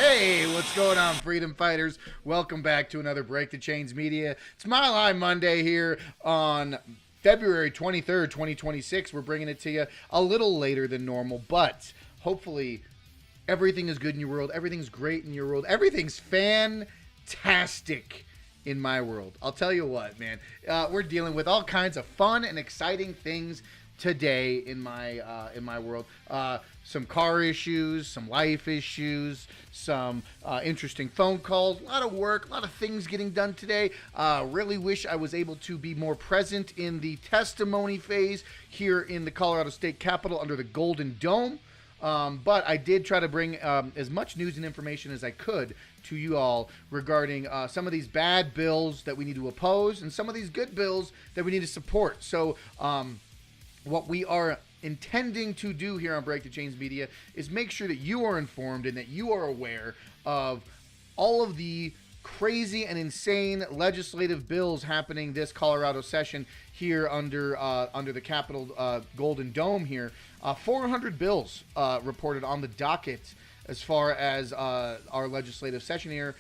Hey, what's going on, freedom fighters? Welcome back to another Break the Chains Media. It's Mile High Monday here on February 23rd, 2026. We're bringing it to you a little later than normal, but hopefully everything is good in your world. Everything's great in your world. Everything's fantastic in my world. I'll tell you what, man. We're dealing with all kinds of fun and exciting things today in my world. Some car issues, some life issues, some interesting phone calls, a lot of work, a lot of things getting done today. Really wish I was able to be more present in the testimony phase here in the Colorado State Capitol under the Golden Dome. But I did try to bring as much news and information as I could to you all regarding some of these bad bills that we need to oppose and some of these good bills that we need to support. So what we are intending to do here on Break the Chains Media is make sure that you are informed and that you are aware of all of the crazy and insane legislative bills happening this Colorado session here under the Capitol Golden Dome here. 400 bills reported on the docket as far as our legislative session here.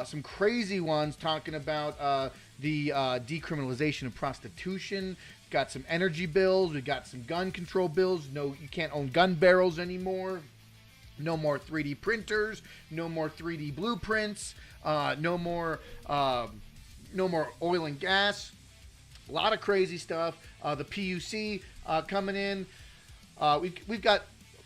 Some crazy ones talking about the decriminalization of prostitution. Got some energy bills. We got some gun control bills. No, you can't own gun barrels anymore. No more 3D printers. No more 3D blueprints. No more oil and gas. A lot of crazy stuff. The PUC coming in. We've got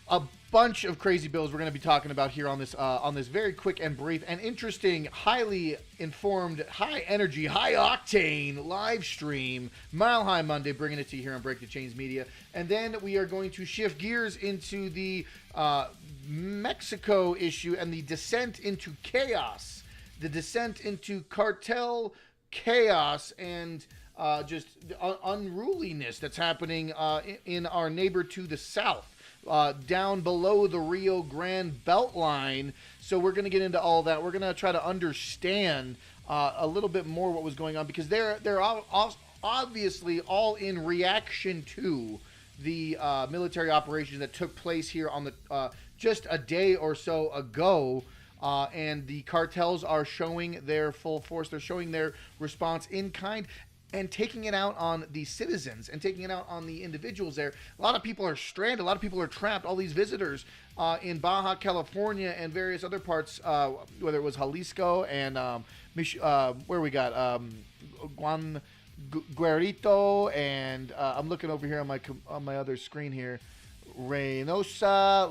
a bunch of crazy bills we're going to be talking about here on this very quick and brief and interesting, highly informed, high energy, high octane live stream, Mile High Monday, bringing it to you here on Break the Chains Media. And then we are going to shift gears into the Mexico issue and the descent into chaos, the descent into cartel chaos and just unruliness that's happening in our neighbor to the south. Down below the Rio Grande Beltline. So we're going to get into all that. We're going to try to understand a little bit more what was going on, because they're obviously all in reaction to the military operations that took place here on the just a day or so ago. And the cartels are showing their full force. They're showing their response in kind and taking it out on the citizens and taking it out on the individuals there. A lot of people are stranded. A lot of people are trapped. All these visitors in Baja California and various other parts, whether it was Jalisco and where we got Guerrito, and I'm looking over here on my other screen here, Reynosa.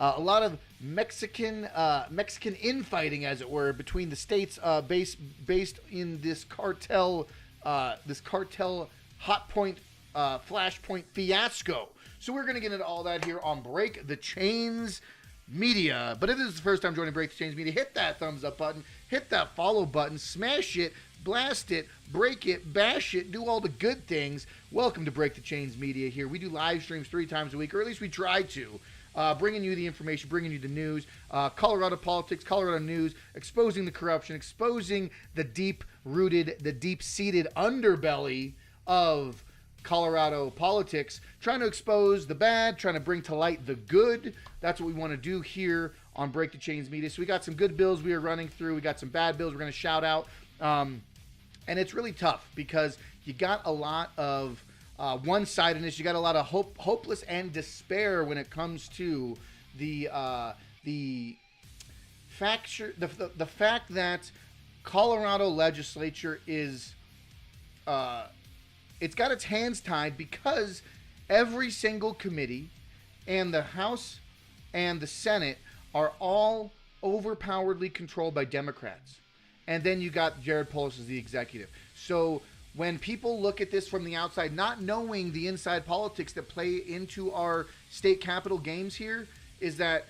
A lot of Mexican infighting, as it were, between the states based in this cartel hot point flashpoint fiasco. So we're gonna get into all that here on Break the Chains Media. But if this is the first time joining Break the Chains Media, hit that thumbs up button, hit that follow button, smash it, blast it, break it, bash it, do all the good things. Welcome to Break the Chains Media here. We do live streams 3 times a week, or at least we try to. Bringing you the information, bringing you the news, Colorado politics, Colorado news, exposing the corruption, exposing the deep-rooted, the deep-seated underbelly of Colorado politics, trying to expose the bad, trying to bring to light the good. That's what we want to do here on Break the Chains Media. So we got some good bills we are running through. We got some bad bills we're going to shout out. And it's really tough because you got a lot of one-sidedness. You got a lot of hopeless and despair when it comes to the fact that Colorado legislature is it's got its hands tied because every single committee and the House and the Senate are all overpoweredly controlled by Democrats. And then you got Jared Polis as the executive. So when people look at this from the outside, not knowing the inside politics that play into our state capitol games here, is that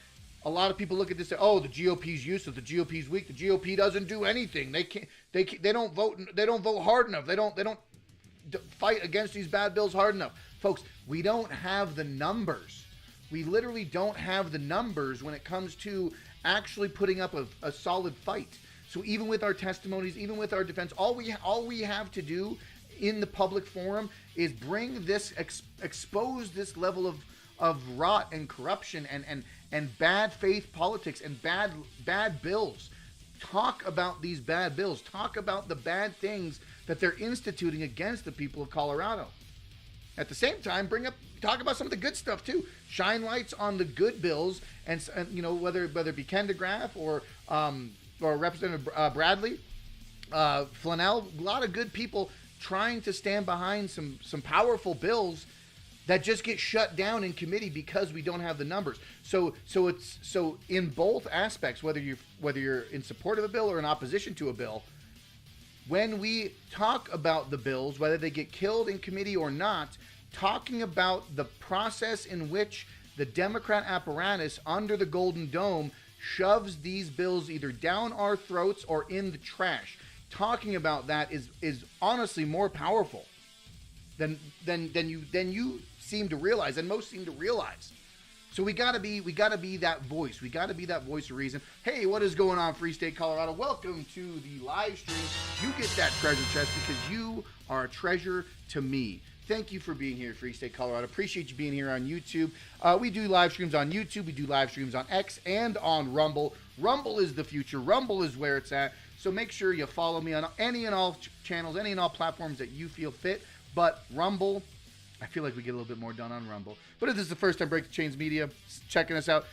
a lot of people look at this and say, "Oh, the GOP's useless. The GOP's weak. The GOP doesn't do anything. They can't. They don't vote. They don't vote hard enough. They don't fight against these bad bills hard enough." Folks, we don't have the numbers. We literally don't have the numbers when it comes to actually putting up a solid fight. So even with our testimonies, even with our defense, all we have to do in the public forum is bring this, expose this level of rot and corruption and bad faith politics and bad bills. Talk about these bad bills. Talk about the bad things that they're instituting against the people of Colorado. At the same time, talk about some of the good stuff too. Shine lights on the good bills, and whether it be Ken DeGraff or Representative Bradley, Flannel, a lot of good people trying to stand behind some powerful bills that just get shut down in committee because we don't have the numbers. So in both aspects, whether you're in support of a bill or in opposition to a bill, when we talk about the bills, whether they get killed in committee or not, talking about the process in which the Democrat apparatus under the Golden Dome shoves these bills either down our throats or in the trash. Talking about that is honestly more powerful than you seem to realize, and most seem to realize. So we gotta be that voice. We gotta be that voice of reason. Hey, what is going on, Free State Colorado? Welcome to the live stream. You get that treasure chest because you are a treasure to me. Thank you for being here, Free State Colorado. Appreciate you being here on YouTube. We do live streams on YouTube. We do live streams on X and on Rumble. Rumble is the future. Rumble is where it's at. So make sure you follow me on any and all channels, any and all platforms that you feel fit. But Rumble, I feel like we get a little bit more done on Rumble. But if this is the first time Break the Chains Media checking us out,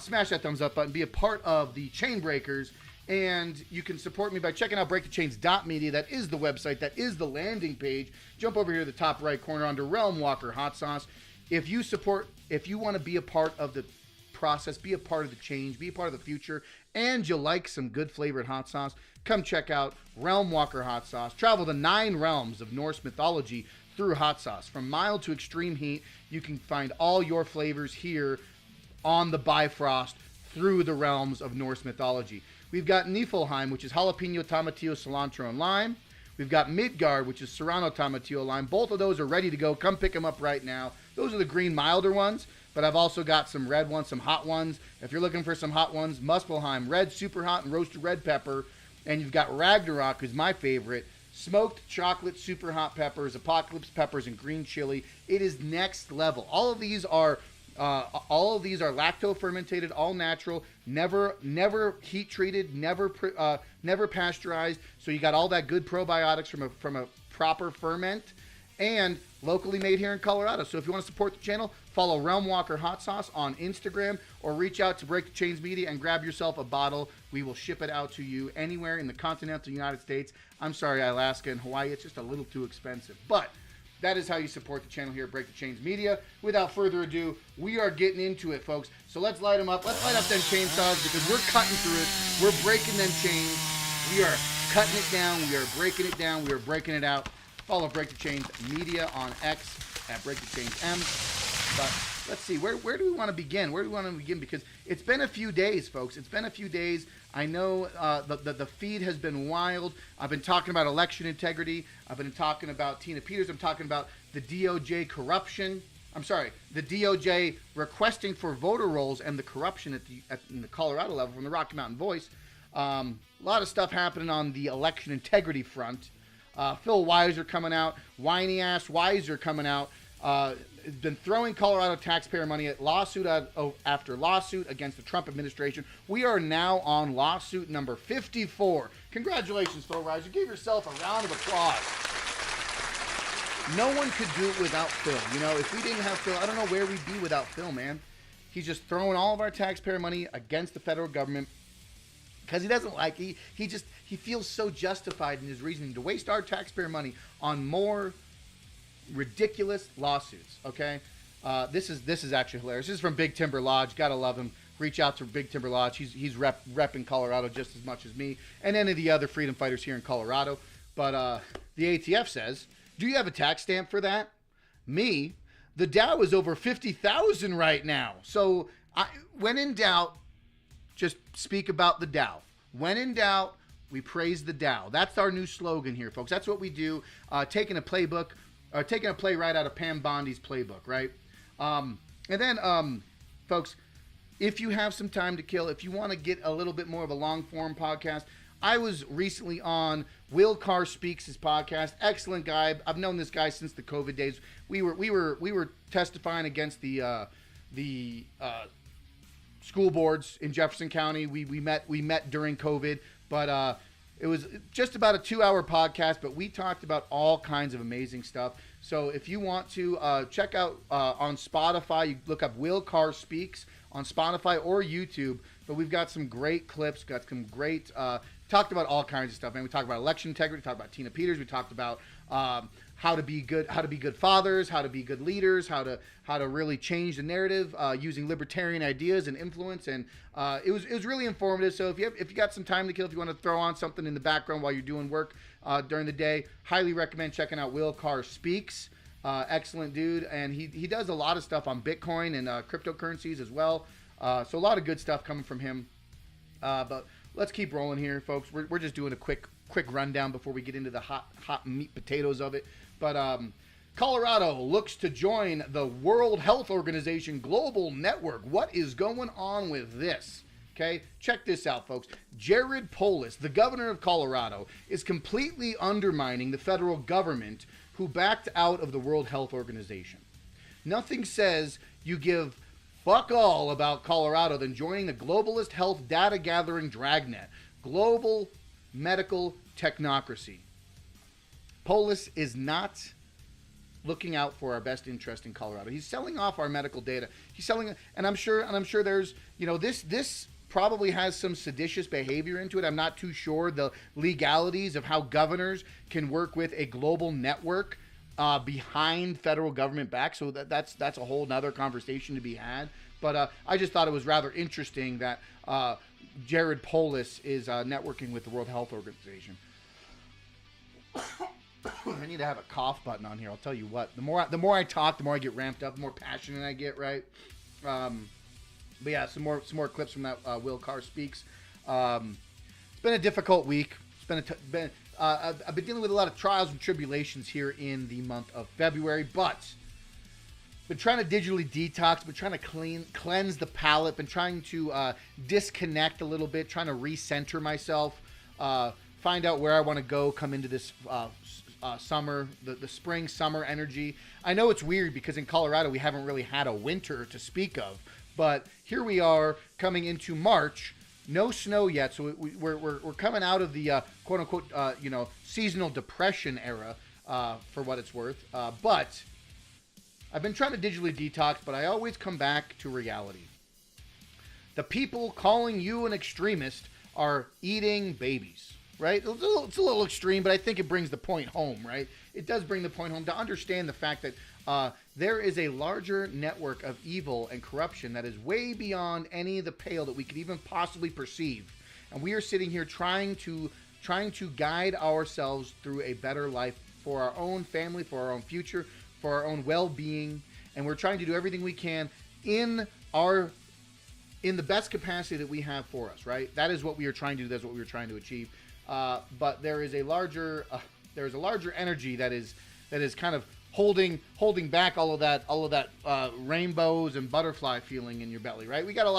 smash that thumbs up button. Be a part of the Chain Breakers. And you can support me by checking out breakthechains.media. That is the website. That is the landing page. Jump over here to the top right corner under Realm Walker Hot Sauce. If you want to be a part of the process, be a part of the change, be a part of the future, and you like some good flavored hot sauce, come check out Realm Walker Hot Sauce. Travel the 9 realms of Norse mythology through hot sauce. From mild to extreme heat, you can find all your flavors here on the Bifrost through the realms of Norse mythology. We've got Niflheim, which is jalapeno, tomatillo, cilantro, and lime. We've got Midgard, which is serrano, tomatillo, lime. Both of those are ready to go. Come pick them up right now. Those are the green, milder ones, but I've also got some red ones, some hot ones. If you're looking for some hot ones, Muspelheim, red, super hot, and roasted red pepper. And you've got Ragnarok, who's my favorite, smoked chocolate, super hot peppers, apocalypse peppers, and green chili. It is next level. All of these are lacto fermented, all natural, never heat treated, never pasteurized. So you got all that good probiotics from a proper ferment, and locally made here in Colorado. So if you want to support the channel, follow Realm Walker Hot Sauce on Instagram, or reach out to Break the Chains Media and grab yourself a bottle. We will ship it out to you anywhere in the continental United States. I'm sorry, Alaska and Hawaii, it's just a little too expensive, but that is how you support the channel here at Break the Chains Media. Without further ado, we are getting into it, folks. So let's light them up. Let's light up them chainsaws because we're cutting through it. We're breaking them chains. We are cutting it down. We are breaking it down. We are breaking it out. Follow Break the Chains Media on X at Break the Chains M. But let's see, where do we want to begin? Where do we want to begin? Because it's been a few days, folks. It's been a few days. I know the feed has been wild. I've been talking about election integrity. I've been talking about Tina Peters. I'm talking about the DOJ corruption. I'm sorry, the DOJ requesting for voter rolls and the corruption in the Colorado level from the Rocky Mountain Voice. A lot of stuff happening on the election integrity front. Phil Weiser coming out, whiny ass Weiser coming out. Has been throwing Colorado taxpayer money at lawsuit after lawsuit against the Trump administration. We are now on lawsuit number 54. Congratulations, Phil Weiser. Give yourself a round of applause. No one could do it without Phil. You know, if we didn't have Phil, I don't know where we'd be without Phil, man. He's just throwing all of our taxpayer money against the federal government because he doesn't like it. He feels so justified in his reasoning to waste our taxpayer money on more ridiculous lawsuits. Okay, this is actually hilarious. This is from Big Timber Lodge. Gotta love him. Reach out to Big Timber Lodge. He's repping Colorado just as much as me and any of the other freedom fighters here in Colorado. But the ATF says, do you have a tax stamp for that? Me, the Dow is over 50,000 right now. So when in doubt, just speak about the Dow. When in doubt, we praise the Dow. That's our new slogan here, folks. That's what we do. Taking a play right out of Pam Bondi's playbook, right? And then, folks, if you have some time to kill, if you want to get a little bit more of a long-form podcast, I was recently on Will Carr Speaks' his podcast. Excellent guy. I've known this guy since the COVID days. We were testifying against the school boards in Jefferson County. We met during COVID, but it was just about a 2-hour podcast, but we talked about all kinds of amazing stuff. So if you want to check out on Spotify, you look up Will Carr Speaks on Spotify or YouTube. But we've got some great clips, got some great, talked about all kinds of stuff, man. We talked about election integrity, we talked about Tina Peters, we talked about how to be good fathers, how to be good leaders, how to really change the narrative using libertarian ideas and influence, and it was really informative. So if you got some time to kill, if you want to throw on something in the background while you're doing work during the day, highly recommend checking out Will Carr Speaks. Excellent dude, and he does a lot of stuff on Bitcoin and cryptocurrencies as well. So a lot of good stuff coming from him. But let's keep rolling here, folks. We're just doing a quick rundown before we get into the hot meat potatoes of it. But Colorado looks to join the World Health Organization Global Network. What is going on with this? Okay, check this out, folks. Jared Polis, the governor of Colorado, is completely undermining the federal government who backed out of the World Health Organization. Nothing says you give fuck all about Colorado than joining the globalist health data gathering dragnet, global medical technocracy. Polis is not looking out for our best interest in Colorado. He's selling off our medical data. He's selling, and I'm sure there's, this probably has some seditious behavior into it. I'm not too sure the legalities of how governors can work with a global network behind federal government back. So that's a whole nother conversation to be had. But I just thought it was rather interesting that Jared Polis is networking with the World Health Organization. I need to have a cough button on here. I'll tell you what. The more I talk, the more I get ramped up, the more passionate I get. Right. But yeah, some more clips from that Will Carr Speaks. It's been a difficult week. I've been dealing with a lot of trials and tribulations here in the month of February, but been trying to digitally detox, been trying to cleanse the palate, been trying to disconnect a little bit, trying to recenter myself, find out where I want to go, come into this summer, the spring, summer energy. I know it's weird because in Colorado we haven't really had a winter to speak of, but here we are coming into March. No snow yet, so we're coming out of the quote unquote seasonal depression era for what it's worth. But I've been trying to digitally detox, but I always come back to reality. The people calling you an extremist are eating babies, right? It's a little extreme, but I think it brings the point home, right? It does bring the point home to understand the fact that there is a larger network of evil and corruption that is way beyond any of the pale that we could even possibly perceive. And we are sitting here trying to guide ourselves through a better life for our own family, for our own future, for our own well-being. And we're trying to do everything we can in the best capacity that we have for us, right? That is what we are trying to do. That's what we are trying to achieve. But there is a larger energy that is kind of holding back all of that rainbows and butterfly feeling in your belly, right? We got a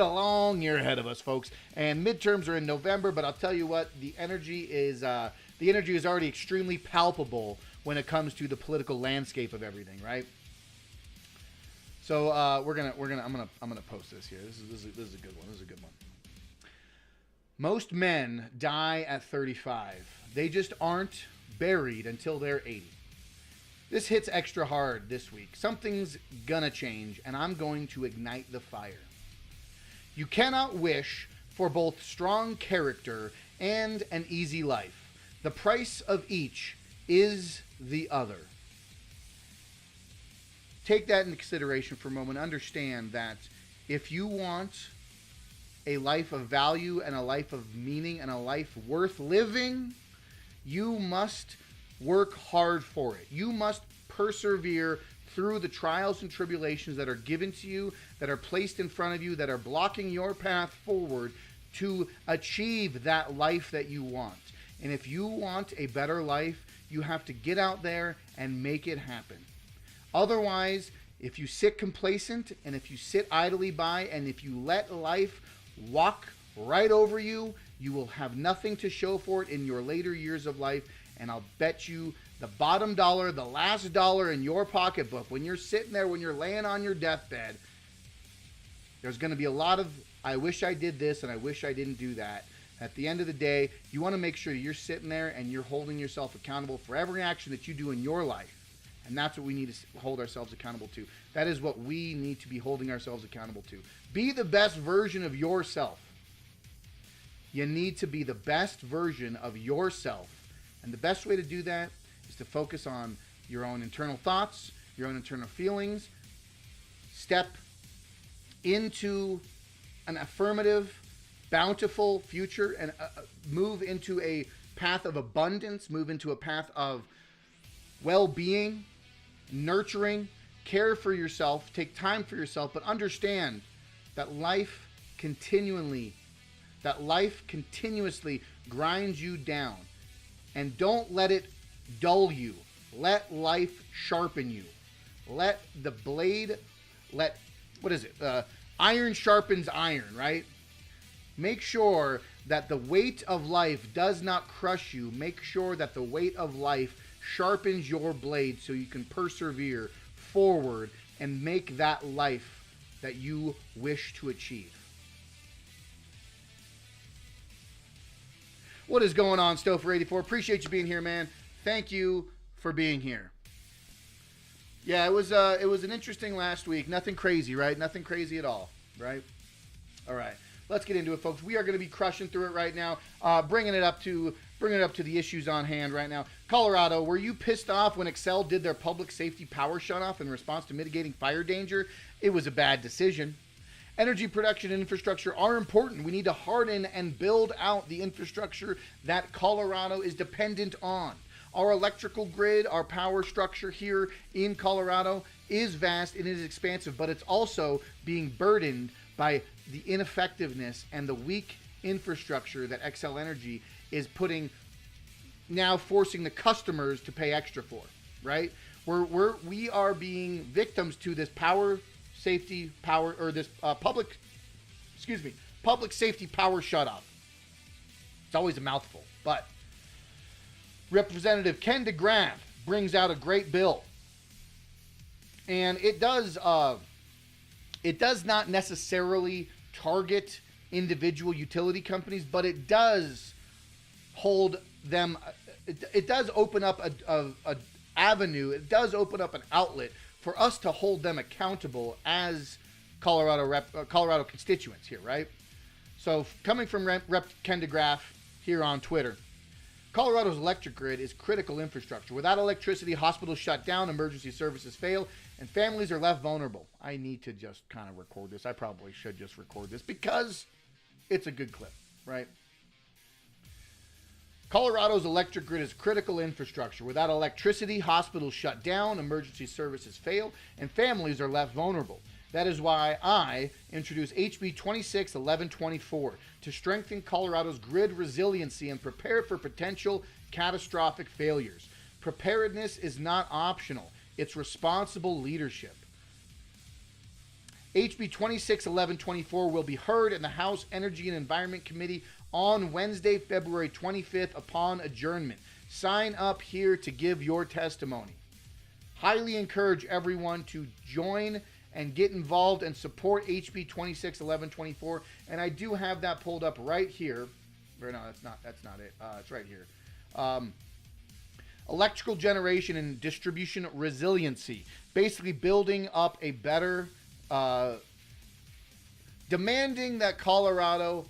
long year ahead of us, folks, and midterms are in November. But I'll tell you what, the energy is already extremely palpable when it comes to the political landscape of everything, right? So I'm gonna post this here. This is a good one. This is a good one. Most men die at 35. They just aren't buried until they're 80. This hits extra hard this week. Something's gonna change, and I'm going to ignite the fire. You cannot wish for both strong character and an easy life. The price of each is the other. Take that into consideration for a moment. Understand that if you want a life of value and a life of meaning and a life worth living, you must work hard for it. You must persevere through the trials and tribulations that are given to you, that are placed in front of you, that are blocking your path forward to achieve that life that you want. And if you want a better life, you have to get out there and make it happen. Otherwise, if you sit complacent and if you sit idly by and if you let life walk right over you, you will have nothing to show for it in your later years of life. And I'll bet you the bottom dollar, the last dollar in your pocketbook, when you're sitting there, when you're laying on your deathbed, There's going to be a lot of, I wish I did this and I wish I didn't do that. At the end of the day, you want to make sure you're sitting there and you're holding yourself accountable for every action that you do in your life. And that's what we need to hold ourselves accountable to. That is what we need to be holding ourselves accountable to. Be the best version of yourself. You need to be the best version of yourself. And the best way to do that is to focus on your own internal thoughts, your own internal feelings. Step into an affirmative, bountiful future and move into a path of abundance, move into a path of well-being, nurturing, care for yourself, take time for yourself, but understand that life continuously grinds you down. And don't let it dull you. Let life sharpen you. Let the blade, iron sharpens iron, right? Make sure that the weight of life does not crush you. Make sure that the weight of life sharpens your blade so you can persevere forward and make that life that you wish to achieve. What is going on, Stouffer84? Appreciate you being here, man. Thank you for being here. Yeah, it was an interesting last week. Nothing crazy, right? Nothing crazy at all, right? All right. Let's get into it, folks. We are going to be crushing through it right now, bringing it up to the issues on hand right now. Colorado, were you pissed off when Xcel did their public safety power shutoff in response to mitigating fire danger? It was a bad decision. Energy production and infrastructure are important. We need to harden and build out the infrastructure that Colorado is dependent on. Our electrical grid, our power structure here in Colorado is vast and it is expansive, but it's also being burdened by the ineffectiveness and the weak infrastructure that Xcel Energy is forcing the customers to pay extra for, right? We are being victims to this public safety power shutoff. It's always a mouthful, but Representative Ken DeGraff brings out a great bill, and it does not necessarily target individual utility companies, but it does hold them. It does open up a avenue. It does open up an outlet for us to hold them accountable as Colorado constituents here, right? So coming from Rep Ken DeGraff here on Twitter, Colorado's electric grid is critical infrastructure. Without electricity, hospitals shut down, emergency services fail, and families are left vulnerable. I need to just kind of record this. I probably should just record this because it's a good clip, right? Colorado's electric grid is critical infrastructure. Without electricity, hospitals shut down, emergency services fail, and families are left vulnerable. That is why I introduced HB 261124 to strengthen Colorado's grid resiliency and prepare for potential catastrophic failures. Preparedness is not optional. It's responsible leadership. HB 261124 will be heard in the House Energy and Environment Committee on Wednesday, February 25th upon adjournment. Sign up here to give your testimony. Highly encourage everyone to join and get involved and support HB 261124. And I do have that pulled up right here. Or no, that's not it. It's right here. Electrical generation and distribution resiliency. Basically building up a better, demanding that Colorado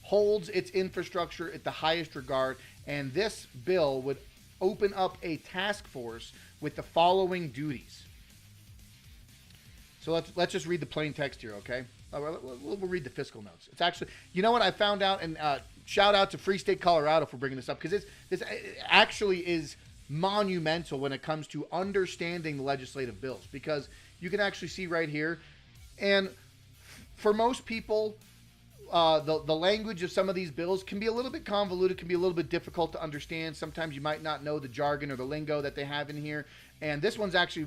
holds its infrastructure at the highest regard. And this bill would open up a task force with the following duties. So let's just read the plain text here, okay? We'll read the fiscal notes. It's actually, you know what I found out, and shout out to Free State Colorado for bringing this up, because this actually is monumental when it comes to understanding the legislative bills, because you can actually see right here, and for most people, the language of some of these bills can be a little bit convoluted, can be a little bit difficult to understand. Sometimes you might not know the jargon or the lingo that they have in here. And this one's actually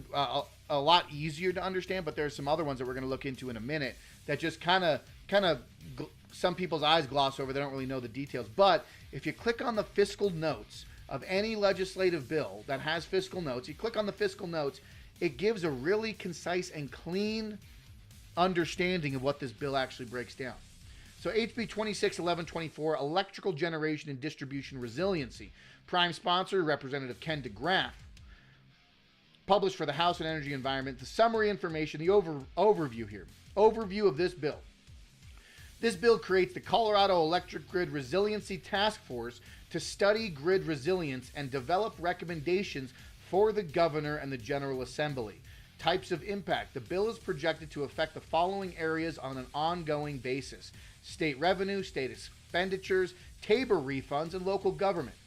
a lot easier to understand, but there's some other ones that we're going to look into in a minute that just kind of some people's eyes gloss over. They don't really know the details. But if you click on the fiscal notes of any legislative bill that has fiscal notes, you click on the fiscal notes, it gives a really concise and clean understanding of what this bill actually breaks down. So HB 261124, Electrical Generation and Distribution Resiliency. Prime sponsor, Representative Ken DeGraff. Published for the House and Energy Environment. The summary information, the overview here. Overview of this bill. This bill creates the Colorado Electric Grid Resiliency Task Force to study grid resilience and develop recommendations for the governor and the General Assembly. Types of impact. The bill is projected to affect the following areas on an ongoing basis: state revenue, state expenditures, TABOR refunds, and local government.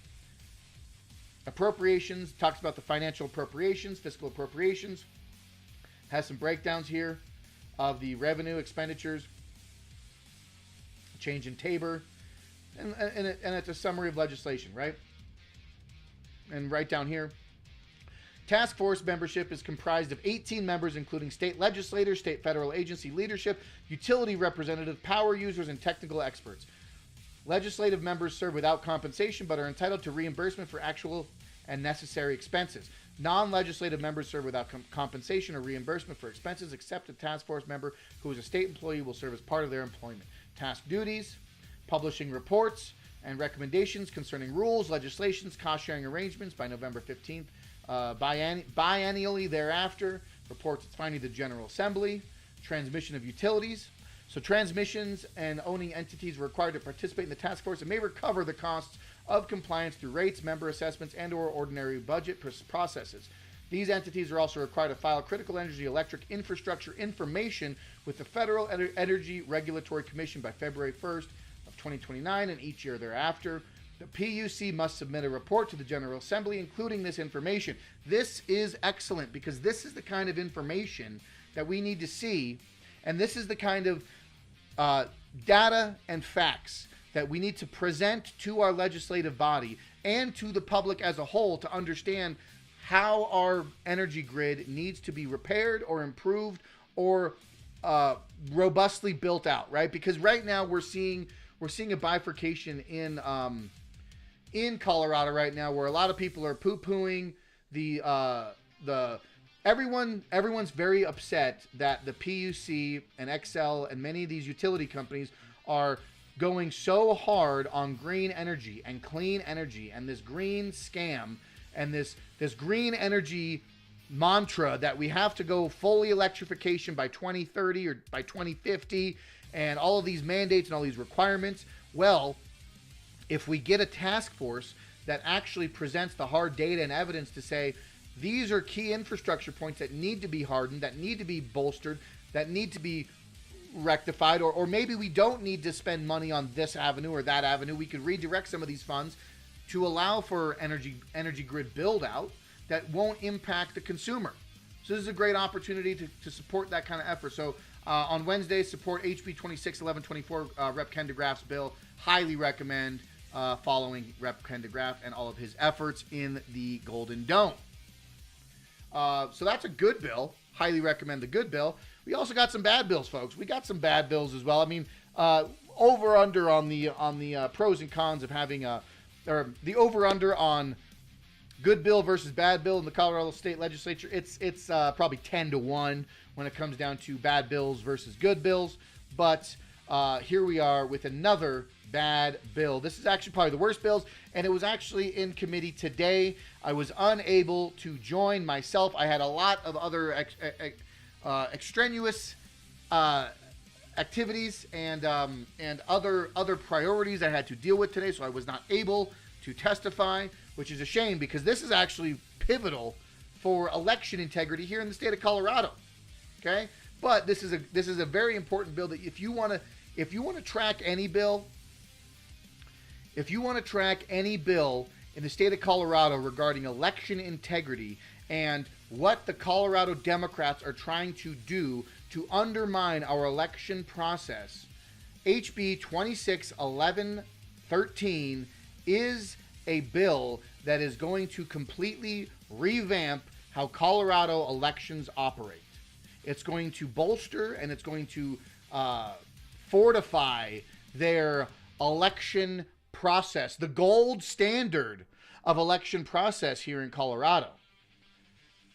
Appropriations, talks about the financial appropriations, fiscal appropriations, has some breakdowns here of the revenue expenditures, change in TABOR, and it's a summary of legislation, right? And right down here, task force membership is comprised of 18 members, including state legislators, state federal agency leadership, utility representatives, power users, and technical experts. Legislative members serve without compensation but are entitled to reimbursement for actual and necessary expenses. Non-legislative members serve without compensation or reimbursement for expenses, except a task force member who is a state employee will serve as part of their employment. Task duties: publishing reports and recommendations concerning rules, legislations, cost-sharing arrangements by November 15th. Biennially thereafter, reports its finding to the General Assembly. Transmission of utilities. So transmissions and owning entities are required to participate in the task force and may recover the costs of compliance through rates, member assessments, and or ordinary budget processes. These entities are also required to file critical energy electric infrastructure information with the Federal Energy Regulatory Commission by February 1st of 2029 and each year thereafter. The PUC must submit a report to the General Assembly including this information. This is excellent because this is the kind of information that we need to see, and this is the kind of data and facts that we need to present to our legislative body and to the public as a whole to understand how our energy grid needs to be repaired or improved or robustly built out, right? Because right now we're seeing a bifurcation in Colorado right now where a lot of people are poo-pooing everyone's very upset that the PUC and Xcel and many of these utility companies are going so hard on green energy and clean energy and this green scam and this green energy mantra that we have to go fully electrification by 2030 or by 2050 and all of these mandates and all these requirements. Well, if we get a task force that actually presents the hard data and evidence to say these are key infrastructure points that need to be hardened, that need to be bolstered, that need to be rectified, or maybe we don't need to spend money on this avenue or that avenue. We could redirect some of these funds to allow for energy grid build out that won't impact the consumer. So this is a great opportunity to support that kind of effort. So on Wednesday, support HB 261124, Rep. Ken DeGraff's bill. Highly recommend following Rep. Ken DeGraff and all of his efforts in the Golden Dome. So that's a good bill. Highly recommend the good bill. We also got some bad bills, folks. We got some bad bills as well. I mean, over under on the pros and cons of having or the over under on good bill versus bad bill in the Colorado State Legislature. It's probably 10-1 when it comes down to bad bills versus good bills. But here we are with another bad bill. This is actually probably the worst bills, and it was actually in committee today. I was unable to join myself. I had a lot of other extraneous activities and other priorities I had to deal with today, so I was not able to testify, which is a shame because this is actually pivotal for election integrity here in the state of Colorado. Okay, but this is a very important bill that if you want to track any bill. If you want to track any bill in the state of Colorado regarding election integrity and what the Colorado Democrats are trying to do to undermine our election process, HB 261113 is a bill that is going to completely revamp how Colorado elections operate. It's going to bolster and it's going to fortify their election process, the gold standard of election process here in Colorado.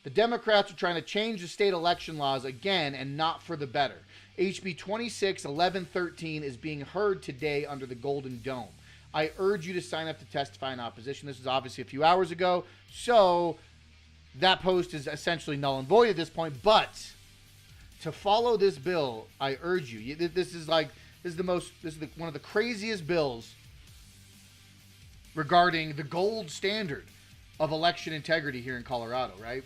The Democrats are trying to change the state election laws again and not for the better. HB 261113 is being heard today under the Golden Dome. I urge you to sign up to testify in opposition. This was obviously a few hours ago, so that post is essentially null and void at this point. But to follow this bill, I urge you. This is one of the craziest bills regarding the gold standard of election integrity here in Colorado, right?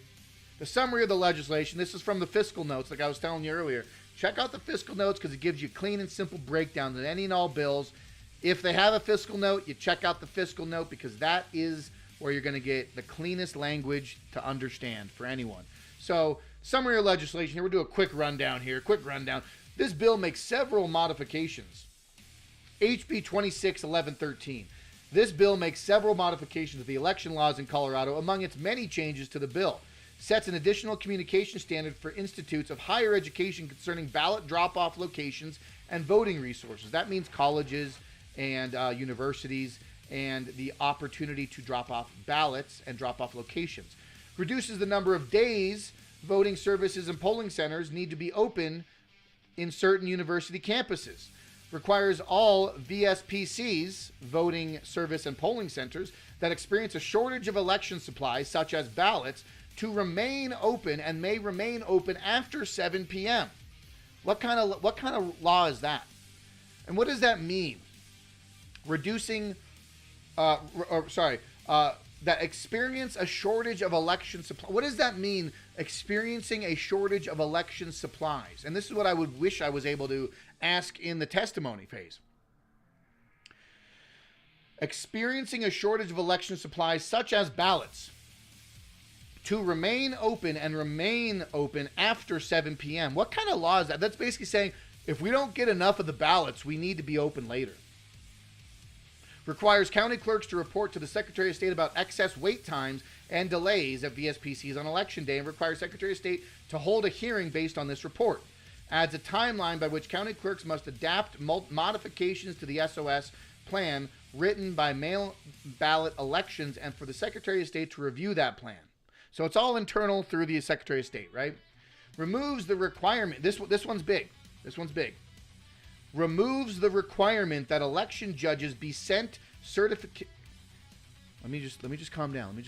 The summary of the legislation. This is from the fiscal notes, like I was telling you earlier. Check out the fiscal notes because it gives you a clean and simple breakdown of any and all bills. If they have a fiscal note, you check out the fiscal note because that is where you're going to get the cleanest language to understand for anyone. So, summary of legislation here. We'll do a quick rundown here. This bill makes several modifications. HB 261113. This bill makes several modifications to the election laws in Colorado. Among its many changes to the bill, sets an additional communication standard for institutes of higher education concerning ballot drop-off locations and voting resources. That means colleges and universities and the opportunity to drop off ballots and drop off locations. Reduces the number of days voting services and polling centers need to be open in certain university campuses. Requires all VSPCs, voting service and polling centers, that experience a shortage of election supplies, such as ballots, to remain open and may remain open after 7 p.m. What kind of law is that? And what does that mean? Reducing, that experience a shortage of election supply. What does that mean? Experiencing a shortage of election supplies. And this is what I would wish I was able to ask in the testimony phase. Experiencing a shortage of election supplies, such as ballots, to remain open and remain open after 7 p.m. What kind of law is that? That's basically saying if we don't get enough of the ballots, we need to be open later. Requires county clerks to report to the Secretary of State about excess wait times and delays at VSPCs on Election Day, and requires Secretary of State to hold a hearing based on this report. Adds a timeline by which county clerks must adapt modifications to the SOS plan written by mail ballot elections, and for the Secretary of State to review that plan. So it's all internal through the Secretary of State, right? Removes the requirement. This one's big. Removes the requirement that election judges be sent certificate. Let me just calm down.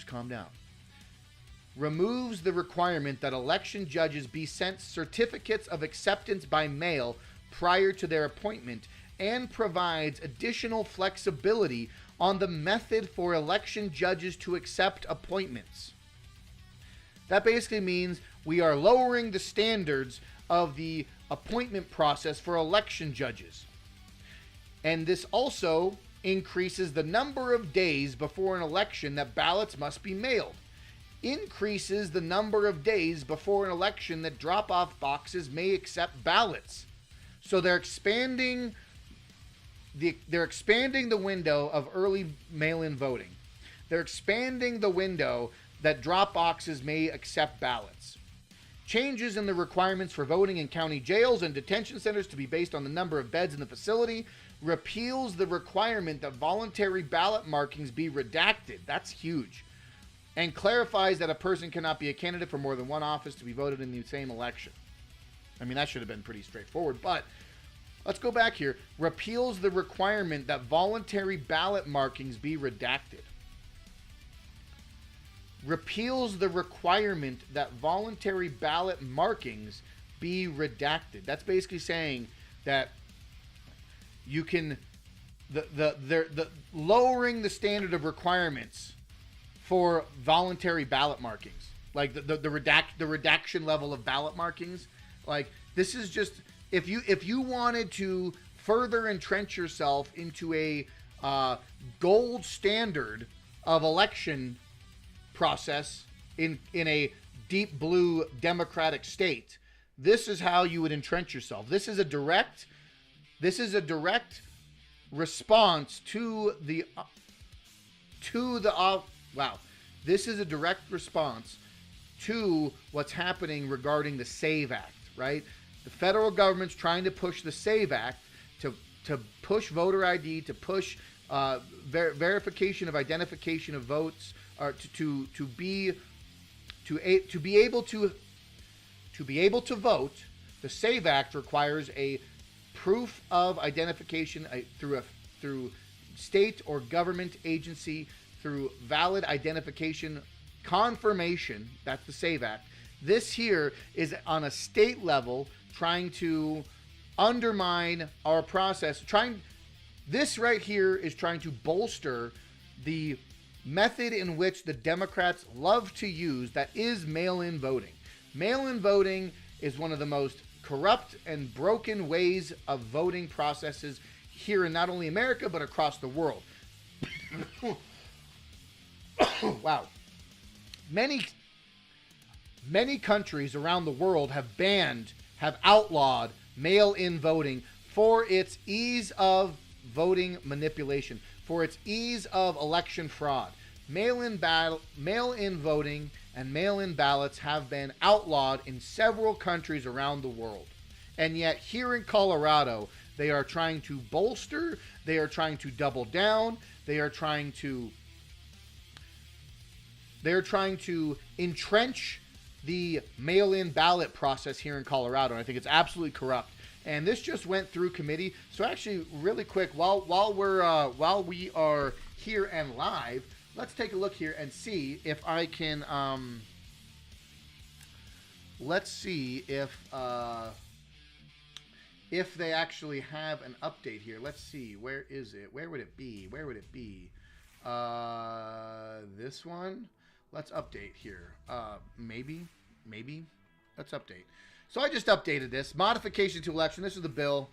Removes the requirement that election judges be sent certificates of acceptance by mail prior to their appointment, and provides additional flexibility on the method for election judges to accept appointments. That basically means we are lowering the standards of the appointment process for election judges. And this also increases the number of days before an election that ballots must be mailed. Increases the number of days before an election that drop-off boxes may accept ballots. So they're expanding the window of early mail-in voting. They're expanding the window that drop boxes may accept ballots. Changes in the requirements for voting in county jails and detention centers to be based on the number of beds in the facility. Repeals the requirement that voluntary ballot markings be redacted. That's huge. And clarifies that a person cannot be a candidate for more than one office to be voted in the same election. I mean, that should have been pretty straightforward, but let's go back here. Repeals the requirement that voluntary ballot markings be redacted. Repeals the requirement that voluntary ballot markings be redacted. That's basically saying that you can the lowering the standard of requirements for voluntary ballot markings, like the redaction level of ballot markings. Like, this is just, if you wanted to further entrench yourself into a gold standard of election process in a deep blue democratic state, this is how you would entrench yourself. This is a direct response to the this is a direct response to what's happening regarding the SAVE Act, right? The federal government's trying to push the SAVE Act to push voter ID, to push verification of identification of votes, or to be able to vote, the SAVE Act requires a proof of identification through state or government agency through valid identification confirmation. That's the SAVE Act. This here is on a state level trying to undermine our process. This right here is trying to bolster the method in which the Democrats love to use, that is mail-in voting. Mail-in voting is one of the most corrupt and broken ways of voting processes here in not only America, but across the world. Wow. Many countries around the world have outlawed mail-in voting for its ease of voting manipulation, for its ease of election fraud. Mail-in voting and mail-in ballots have been outlawed in several countries around the world. And yet here in Colorado, they are trying to bolster, they are trying to double down, they are trying to entrench the mail-in ballot process here in Colorado. And I think it's absolutely corrupt. And this just went through committee. So actually, really quick, while we are here and live, let's take a look here and see if I can. Let's see if they actually have an update here. Let's see. Where is it? Where would it be? Where would it be? This one. Let's update here. Maybe. Let's update. So I just updated this. Modification to election. This is the bill.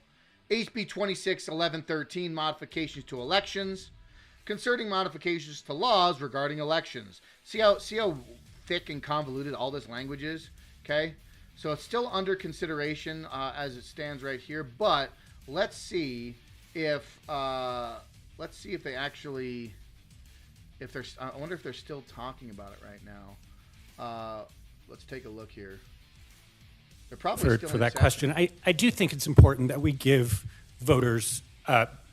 HB 261113, modifications to elections. Concerning modifications to laws regarding elections. See how thick and convoluted all this language is? Okay? So it's still under consideration as it stands right here. But let's see if they actually... I wonder if they're still talking about it right now. Let's take a look here. They're probably still for that question. I do think it's important that we give voters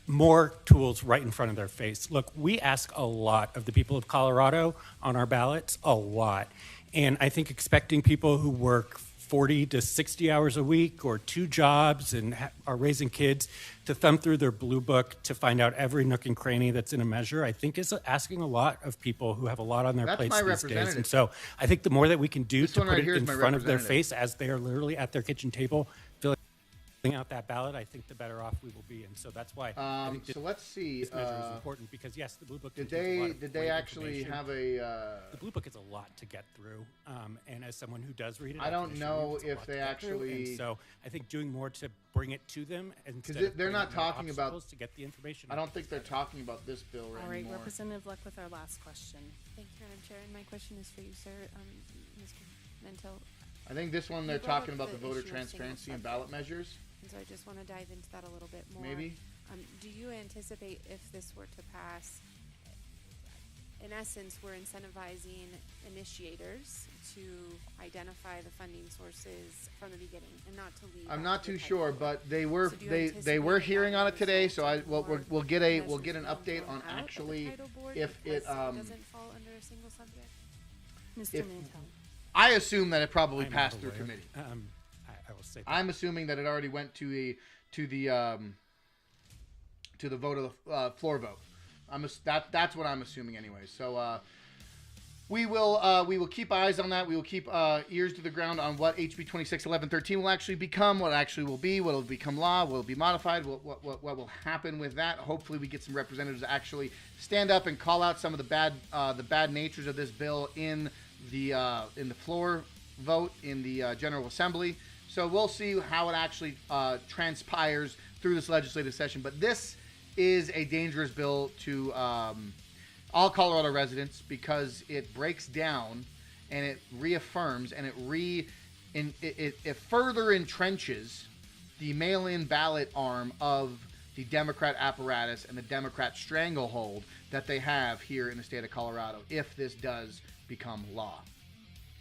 more tools right in front of their face. Look, we ask a lot of the people of Colorado on our ballots, a lot. And I think expecting people who work 40 to 60 hours a week or 2 jobs and are raising kids to thumb through their blue book to find out every nook and cranny that's in a measure, I think is asking a lot of people who have a lot on their plates these days. And so I think the more that we can do to put it in front of their face as they are literally at their kitchen table, filling out that ballot, I think the better off we will be. And so that's why I think so let's see. This measure is important because yes, the blue book. Did they actually have a? The blue book is a lot to get through, and as someone who does read it, I don't know if they actually. And so I think doing more to bring it to them, and because they're not talking about to get the information. I don't think they're talking about this bill right All right, anymore. Representative Luck with our last question. Thank you, Madam Chair. And my question is for you, sir, Mr. Mentel. I think this one You they're brought talking up about the the voter issue of single transparency and subject. ballot measures. And so I just want to dive into that a little bit more. Maybe. Do you anticipate if this were to pass, in essence, we're incentivizing initiators to identify the funding sources from the beginning and not to leave? I'm out not the too title sure, board? but they were So do you they anticipate were that hearing that on will it today. So result in we'll get more an measures update being on thrown out of the actually title board if it because doesn't fall under a single subject. Mr. If- Mantel. I assume that it probably I'm passed not through aware. committee. I will say that. I'm assuming that it already went to the vote of the floor vote. That's what I'm assuming anyway. So we will keep eyes on that. We will keep ears to the ground on what HB 261113 will actually become, what it actually will be, what will become law, what will be modified, what will happen with that. Hopefully, we get some representatives to actually stand up and call out some of the bad natures of this bill in the floor vote in the General Assembly. So we'll see how it actually transpires through this legislative session. But this is a dangerous bill to all Colorado residents because it breaks down and it reaffirms and it further entrenches the mail-in ballot arm of the Democrat apparatus and the Democrat stranglehold that they have here in the state of Colorado if this does become law.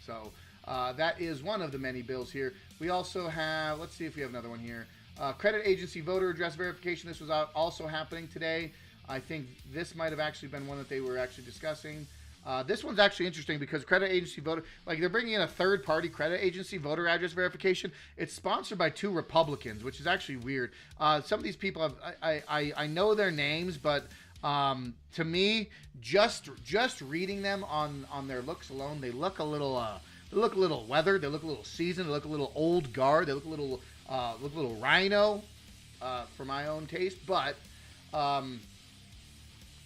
So that is one of the many bills here. We also have, let's see if we have another one here. Credit agency voter address verification. This was also happening today. I think this might have actually been one that they were actually discussing. This one's actually interesting because credit agency voter, like they're bringing in a third-party credit agency voter address verification. It's sponsored by 2 Republicans, which is actually weird. Some of these people, I know their names, but to me, just reading them on their looks alone, they look a little weathered. They look a little seasoned. They look a little old guard. They look a little rhino, for my own taste. But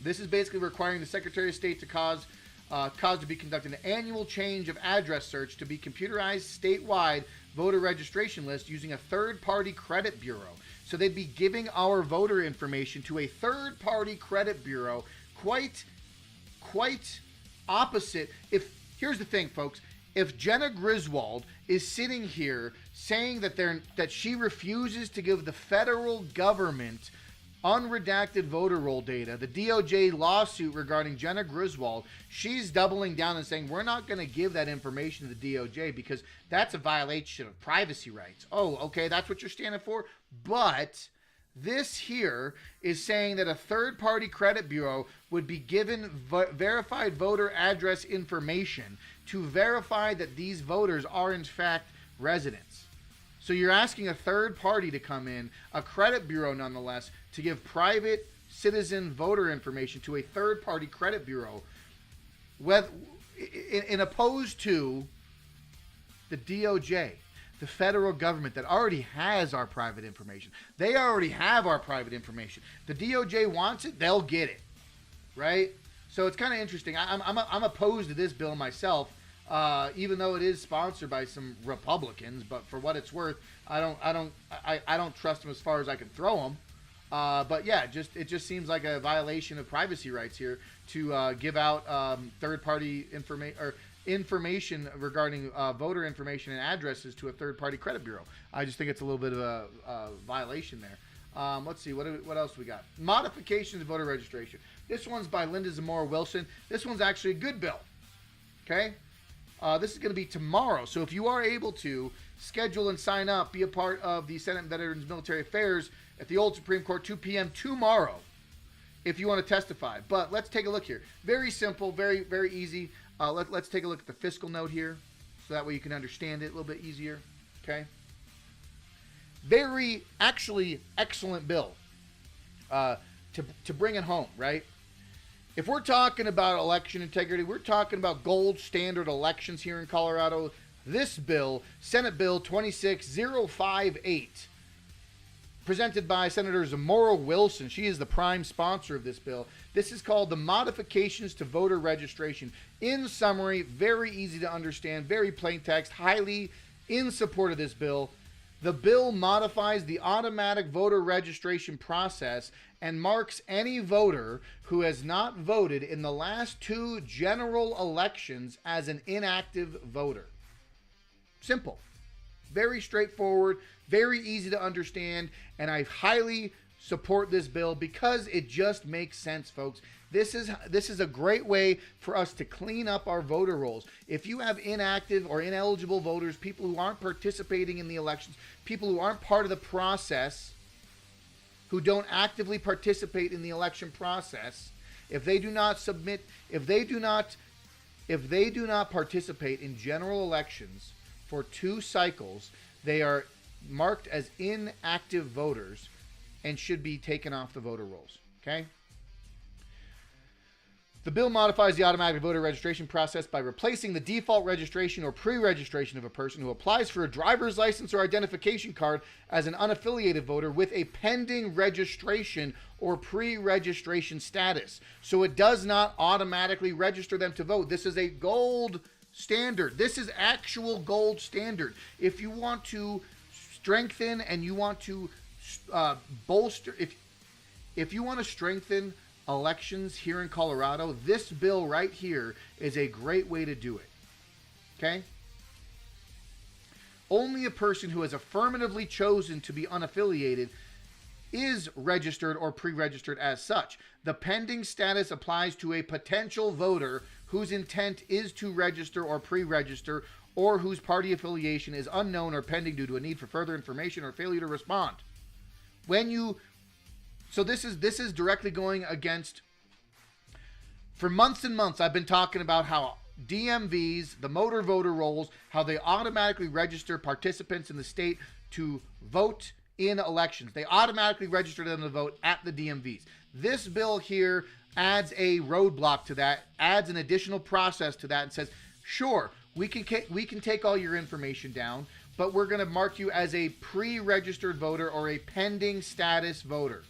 this is basically requiring the Secretary of State to cause to be conducted an annual change of address search to be computerized statewide voter registration list using a third-party credit bureau. So they'd be giving our voter information to a third-party credit bureau. Quite opposite. Here's the thing, folks. If Jenna Griswold is sitting here saying that she refuses to give the federal government unredacted voter roll data, the DOJ lawsuit regarding Jenna Griswold, she's doubling down and saying we're not going to give that information to the DOJ because that's a violation of privacy rights. Oh, okay, that's what you're standing for? But this here is saying that a third-party credit bureau would be given verified voter address information to verify that these voters are in fact residents. So you're asking a third party to come in, a credit bureau nonetheless, to give private citizen voter information to a third party credit bureau, in opposed to the DOJ, the federal government that already has our private information. They already have our private information. The DOJ wants it, they'll get it, right? So it's kind of interesting. I'm opposed to this bill myself. Even though it is sponsored by some Republicans, but for what it's worth, I don't trust them as far as I can throw them. But yeah, it just seems like a violation of privacy rights here to give out third-party information regarding voter information and addresses to a third-party credit bureau. I just think it's a little bit of a violation there. Let's see, what else we got? Modifications of voter registration. This one's by Linda Zamora Wilson. This one's actually a good bill. Okay. This is going to be tomorrow. So if you are able to schedule and sign up, be a part of the Senate Veterans Military Affairs at the Old Supreme Court, 2 p.m. tomorrow, if you want to testify. But let's take a look here. Very simple, very, very easy. Let's take a look at the fiscal note here, so that way you can understand it a little bit easier. Okay? Very, actually, excellent bill to bring it home, right? If we're talking about election integrity, we're talking about gold standard elections here in Colorado. This bill, Senate Bill 26058, presented by Senator Zamora Wilson. She is the prime sponsor of this bill. This is called the Modifications to Voter Registration. In summary, very easy to understand, very plain text, highly in support of this bill. The bill modifies the automatic voter registration process and marks any voter who has not voted in the last 2 general elections as an inactive voter. Simple. Very straightforward, very easy to understand, and I highly support this bill because it just makes sense, folks. This is a great way for us to clean up our voter rolls. If you have inactive or ineligible voters, people who aren't participating in the elections, people who aren't part of the process, who don't actively participate in the election process, if they do not participate in general elections for 2 cycles, they are marked as inactive voters and should be taken off the voter rolls. Okay? The bill modifies the automatic voter registration process by replacing the default registration or pre-registration of a person who applies for a driver's license or identification card as an unaffiliated voter with a pending registration or pre-registration status. So it does not automatically register them to vote. This is a gold standard. This is actual gold standard. If you want to strengthen and you want to bolster, if you want to strengthen elections here in Colorado, this bill right here is a great way to do it. Okay? Only a person who has affirmatively chosen to be unaffiliated is registered or pre-registered as such. The pending status applies to a potential voter whose intent is to register or pre-register, or whose party affiliation is unknown or pending due to a need for further information or failure to respond. So this is directly going against For months and months, I've been talking about how DMVs, the motor voter rolls, how they automatically register participants in the state to vote in elections. They automatically register them to vote at the DMVs. This bill here adds a roadblock to that, adds an additional process to that, and says, sure, we can take all your information down, but we're going to mark you as a pre-registered voter or a pending status voter.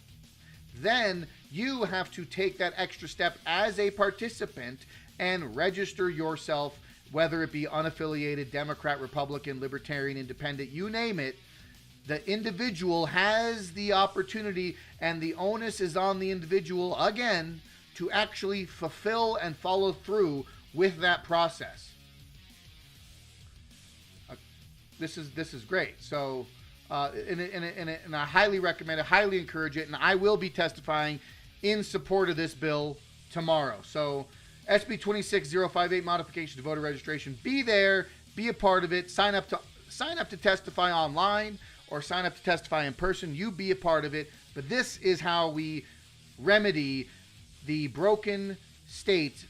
Then you have to take that extra step as a participant and register yourself, whether it be unaffiliated, Democrat, Republican, Libertarian, Independent, you name it. The individual has the opportunity, and the onus is on the individual, again, to actually fulfill and follow through with that process. This is great. So, and I highly recommend it, highly encourage it, and I will be testifying in support of this bill tomorrow. So, SB 26058 modification to voter registration. Be there, be a part of it. Sign up to testify online or sign up to testify in person. You be a part of it. But this is how we remedy the broken state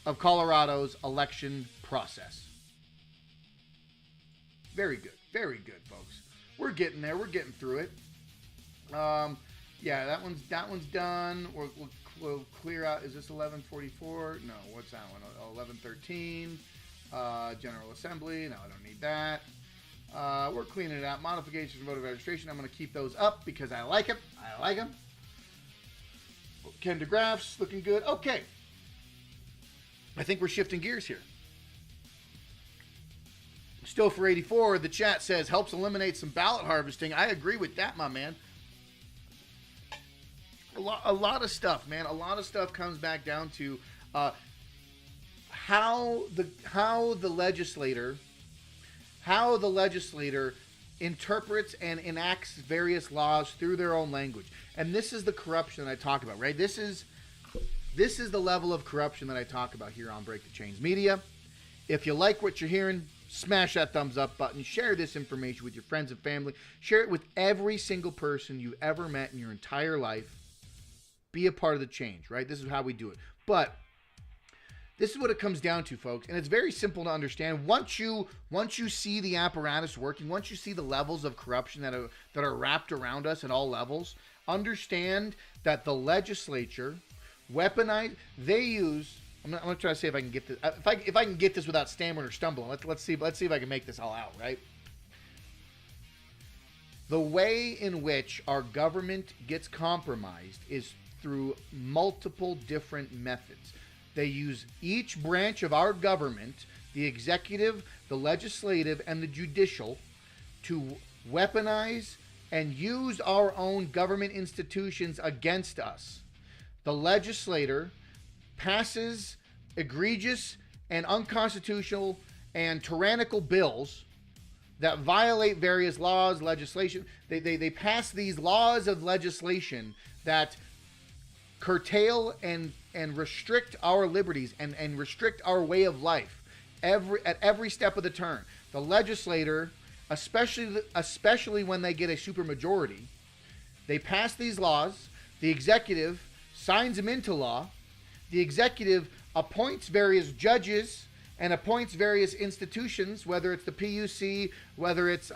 of Colorado's election process. Very good, folks. We're getting there. We're getting through it. Yeah, that one's done. We'll clear out. Is this 1144? No, what's that one? 1113. General Assembly. No, I don't need that. We're cleaning it out. Modifications of voter registration. I'm going to keep those up because I like them. Ken DeGraff's looking good. Okay. I think we're shifting gears here. Still for 84, the chat says helps eliminate some ballot harvesting. I agree with that, my man. A lot of stuff, man. A lot of stuff comes back down to how the legislator interprets and enacts various laws through their own language. And this is the corruption that I talk about, right? This is the level of corruption that I talk about here on Break the Chains Media. If you like what you're hearing, smash that thumbs up button. Share this information with your friends and family. Share it with every single person you've ever met in your entire life. Be a part of the change, right? This is how we do it. But this is what it comes down to, folks, and it's very simple to understand. Once you see the apparatus working, once you see the levels of corruption that are wrapped around us at all levels, understand that the legislature they use. I'm gonna try to see if I can get this. If I can get this without stammering or stumbling. Let's see if I can make this all out, right? The way in which our government gets compromised is through multiple different methods. They use each branch of our government, the executive, the legislative, and the judicial, to weaponize and use our own government institutions against us. The legislator passes egregious and unconstitutional and tyrannical bills that violate various laws, legislation. They pass these laws of legislation that curtail and restrict our liberties and restrict our way of life at every step of the turn. The legislator, especially when they get a supermajority, they pass these laws. The executive signs them into law. The executive appoints various judges and appoints various institutions, whether it's the PUC, whether it's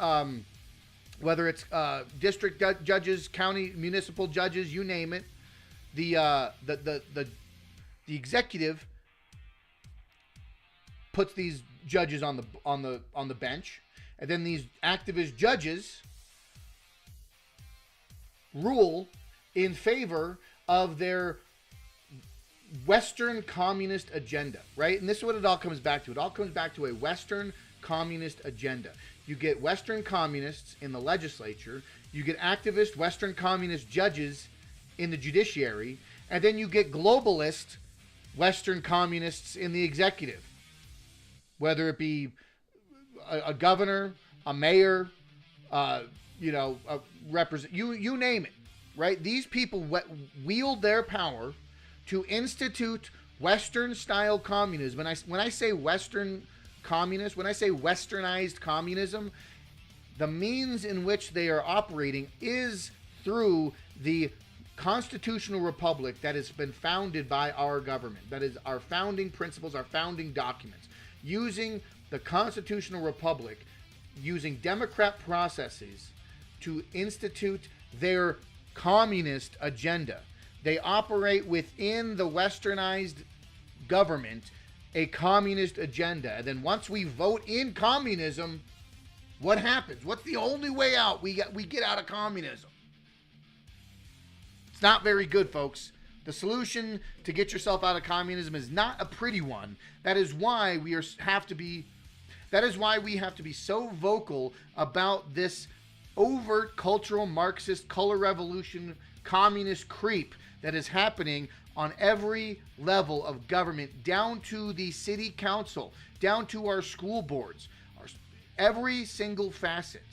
district judges, county municipal judges, you name it. The executive puts these judges on the bench, and then these activist judges rule in favor of their Western communist agenda, right? And this is what it all comes back to. It all comes back to a Western communist agenda. You get Western communists in the legislature, you get activist Western communist judges in the judiciary, and then you get globalist Western communists in the executive. Whether it be a governor, a mayor, you name it, right? These people wield their power to institute Western-style communism. When I say Western communist, when I say Westernized communism, the means in which they are operating is through the constitutional republic that has been founded by our government, that is our founding principles, our founding documents, using the constitutional republic, using Democrat processes to institute their communist agenda. They operate within the westernized government a communist agenda. And then once we vote in communism, what happens? What's the only way out? We get out of communism. It's not very good, folks. The solution to get yourself out of communism is not a pretty one. That is why we have to be so vocal about this overt cultural Marxist color revolution communist creep that is happening on every level of government, down to the city council, down to our school boards, every single facet.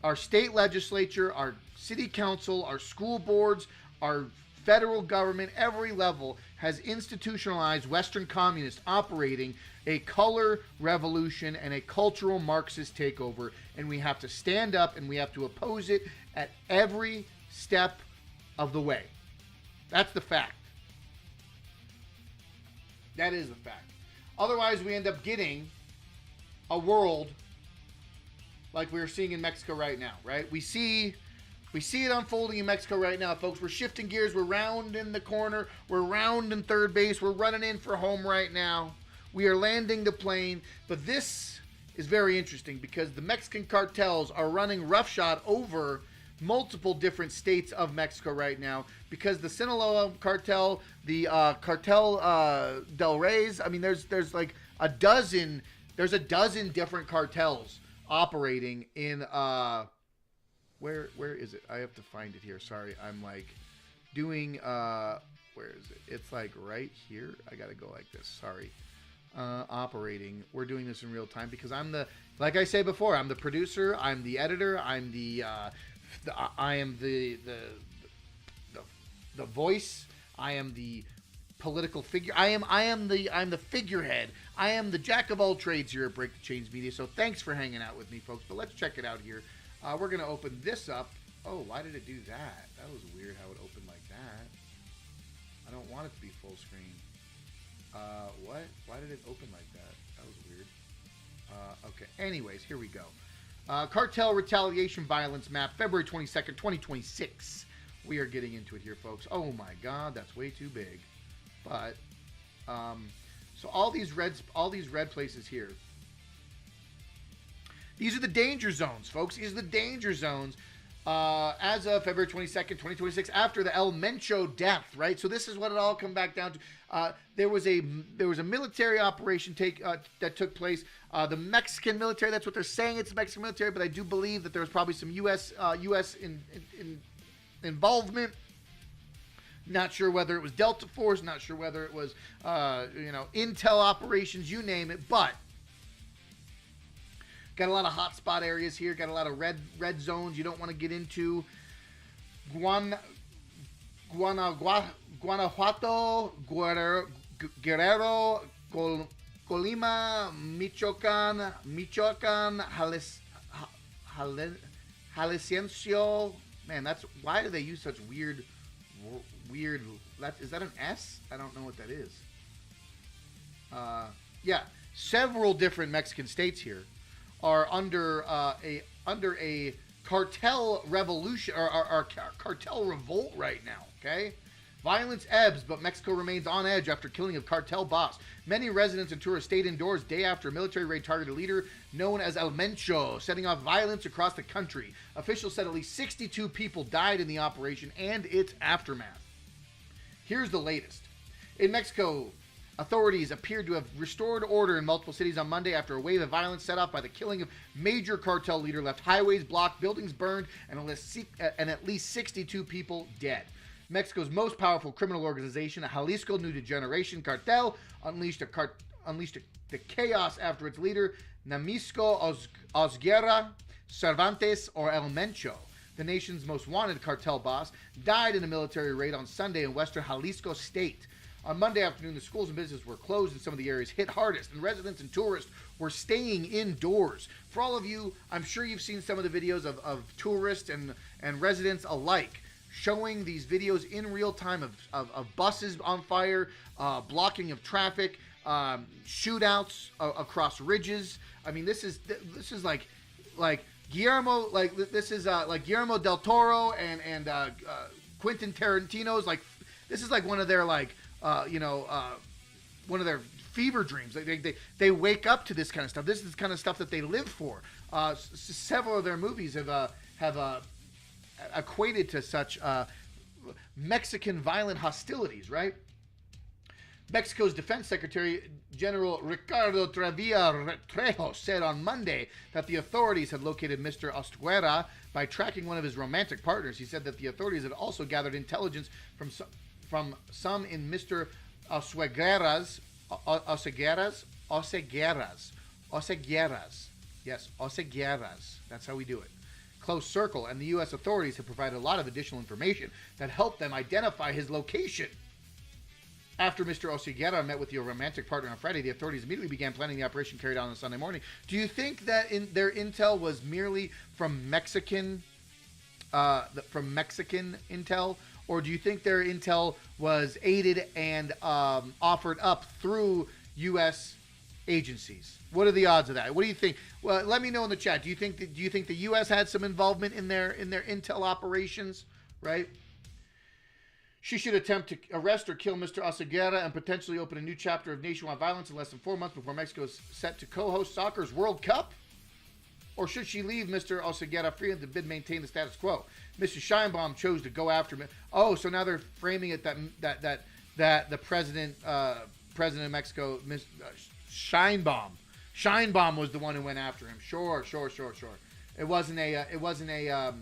Our state legislature, our city council, our school boards, our federal government, every level has institutionalized Western communists operating a color revolution and a cultural Marxist takeover, and we have to stand up and we have to oppose it at every step of the way. That's the fact. That is the fact. Otherwise, we end up getting a world like we're seeing in Mexico right now, right? We see it unfolding in Mexico right now, folks. We're shifting gears. We're rounding the corner. We're rounding third base. We're running in for home right now. We are landing the plane. But this is very interesting because the Mexican cartels are running roughshod over multiple different states of Mexico right now, because the Sinaloa cartel, the Cartel del Reyes, I mean, there's like a dozen different cartels operating in where is it? I have to find it here. Sorry, I'm like doing where is it? It's like right here. I gotta go like this. Sorry. Operating. We're doing this in real time because like I say before, I'm the producer, I'm the editor, I'm I am the voice. I am the political figure. I'm the figurehead. I am the jack of all trades here at Break the Chains Media. So thanks for hanging out with me, folks. But let's check it out here. We're gonna open this up. Oh, why did it do that? That was weird how it opened like that. I don't want it to be full screen. What? Why did it open like that? That was weird. Okay. Anyways, here we go. Cartel retaliation violence map, February 22nd, 2026. We are getting into it here, folks. Oh my God, that's way too big. But so all these red places here. These are the danger zones, folks. These are the danger zones. As of February 22nd, 2026, after the El Mencho death, right? So this is what it all come back down to. There was a military operation that took place. The Mexican military, that's what they're saying, it's the Mexican military, but I do believe that there was probably some U.S. involvement. Not sure whether it was Delta Force, not sure whether it was intel operations, you name it, but got a lot of hotspot areas here. Got a lot of red zones you don't want to get into. Guanajuato, Guerrero, Colima, Michoacan, Jalisciencio. Man, why do they use such weird? Is that an S? I don't know what that is. Yeah, several different Mexican states here are under a cartel revolution or cartel revolt right now. Okay, violence ebbs, but Mexico remains on edge after killing of cartel boss. Many residents and tourists stayed indoors day after a military raid targeted a leader known as El Mencho, setting off violence across the country. Officials said at least 62 people died in the operation and its aftermath. Here's the latest. In Mexico, authorities appeared to have restored order in multiple cities on Monday after a wave of violence set off by the killing of major cartel leader left highways blocked, buildings burned, and at least 62 people dead. Mexico's most powerful criminal organization, Jalisco New Generation Cartel, unleashed the chaos after its leader, Namisco Osguerra Cervantes, or El Mencho, the nation's most wanted cartel boss, died in a military raid on Sunday in western Jalisco state. On Monday afternoon, the schools and businesses were closed in some of the areas hit hardest, and residents and tourists were staying indoors. For all of you, I'm sure you've seen some of the videos of tourists and residents alike showing these videos in real time of buses on fire, blocking of traffic, shootouts across ridges. I mean, this is like Guillermo, like this is like Guillermo del Toro and Quentin Tarantino's, like this is like one of their like one of their fever dreams. They wake up to this kind of stuff. This is the kind of stuff that they live for. Several of their movies have equated to such Mexican violent hostilities, right? Mexico's Defense Secretary General Ricardo Travilla Trejo said on Monday that the authorities had located Mr. Oseguera by tracking one of his romantic partners. He said that the authorities had also gathered intelligence from some in Mr. Oseguera's Yes, Oseguera's. That's how we do it. Close circle, and the U.S. authorities have provided a lot of additional information that helped them identify his location. After Mr. Oseguera met with your romantic partner on Friday, the authorities immediately began planning the operation carried out on Sunday morning. Do you think that their intel was merely from Mexican intel, or do you think their intel was aided and offered up through U.S. agencies? What are the odds of that? What do you think? Well, let me know in the chat. Do you think the U.S. had some involvement in their intel operations? Right. She should attempt to arrest or kill Mr. Oseguera and potentially open a new chapter of nationwide violence in less than 4 months before Mexico is set to co-host soccer's World Cup? Or should she leave Mr. Oseguera free and to maintain the status quo? Mr. Scheinbaum chose to go after him. Oh, so now they're framing it that the president of Mexico, Scheinbaum was the one who went after him. Sure. It wasn't a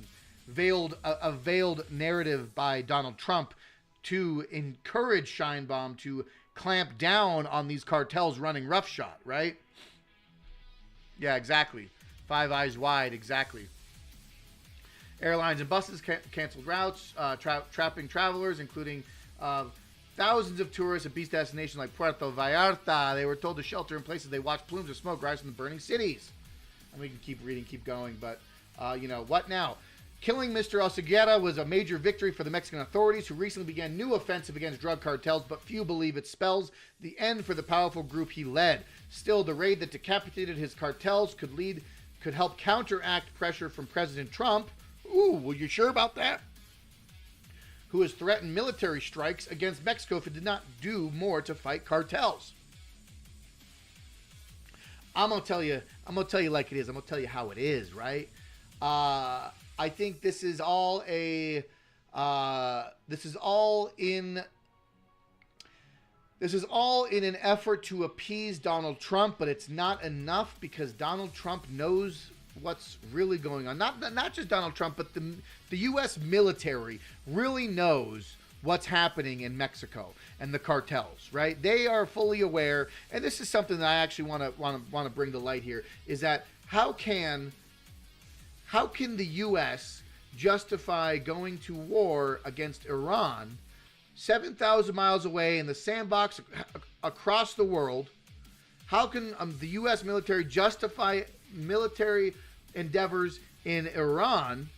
veiled narrative by Donald Trump to encourage Scheinbaum to clamp down on these cartels running roughshod, right? Yeah, exactly. Five Eyes Wide, exactly. Airlines and buses canceled routes, trapping travelers, including thousands of tourists at beach destinations like Puerto Vallarta. They were told to shelter in places they watched plumes of smoke rise from the burning cities. And we can keep reading, keep going, but what now? Killing Mr. Oseguera was a major victory for the Mexican authorities, who recently began new offensive against drug cartels, but few believe it spells the end for the powerful group he led. Still, the raid that decapitated his cartels could help counteract pressure from President Trump. Ooh, well, you sure about that? Who has threatened military strikes against Mexico if it did not do more to fight cartels. I'm gonna tell you like it is. I'm gonna tell you how it is, right? I think this is all in an effort to appease Donald Trump, but it's not enough because Donald Trump knows what's really going on. Not just Donald Trump, but the U.S. military really knows what's happening in Mexico and the cartels, right? They are fully aware, and this is something that I actually want to bring to light here, is that how can the U.S. justify going to war against Iran 7,000 miles away in the sandbox across the world? How can the U.S. military justify military endeavors in Iran,